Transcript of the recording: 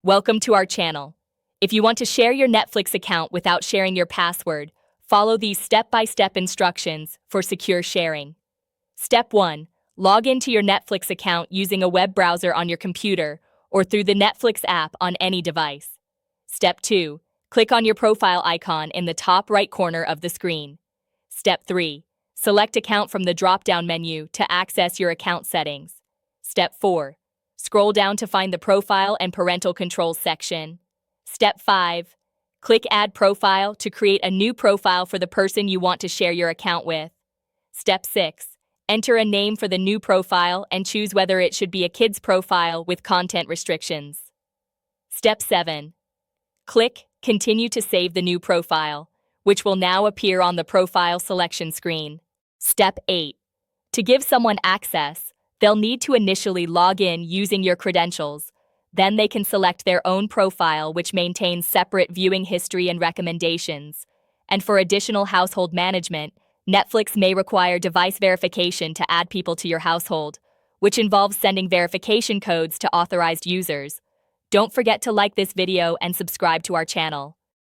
Welcome to our channel. If you want to share your Netflix account without sharing your password, follow these step-by-step instructions for secure sharing. Step 1. Log into your Netflix account using a web browser on your computer or through the Netflix app on any device. Step 2. Click on your profile icon in the top right corner of the screen. Step 3. Select Account from the drop-down menu to access your account settings. Step 4. Scroll down to find the Profile and Parental Controls section. Step 5. Click Add Profile to create a new profile for the person you want to share your account with. Step 6. Enter a name for the new profile and choose whether it should be a kid's profile with content restrictions. Step 7. Click Continue to save the new profile, which will now appear on the profile selection screen. Step 8. To give someone access, they'll need to initially log in using your credentials. Then they can select their own profile, which maintains separate viewing history and recommendations. And for additional household management, Netflix may require device verification to add people to your household, which involves sending verification codes to authorized users. Don't forget to like this video and subscribe to our channel.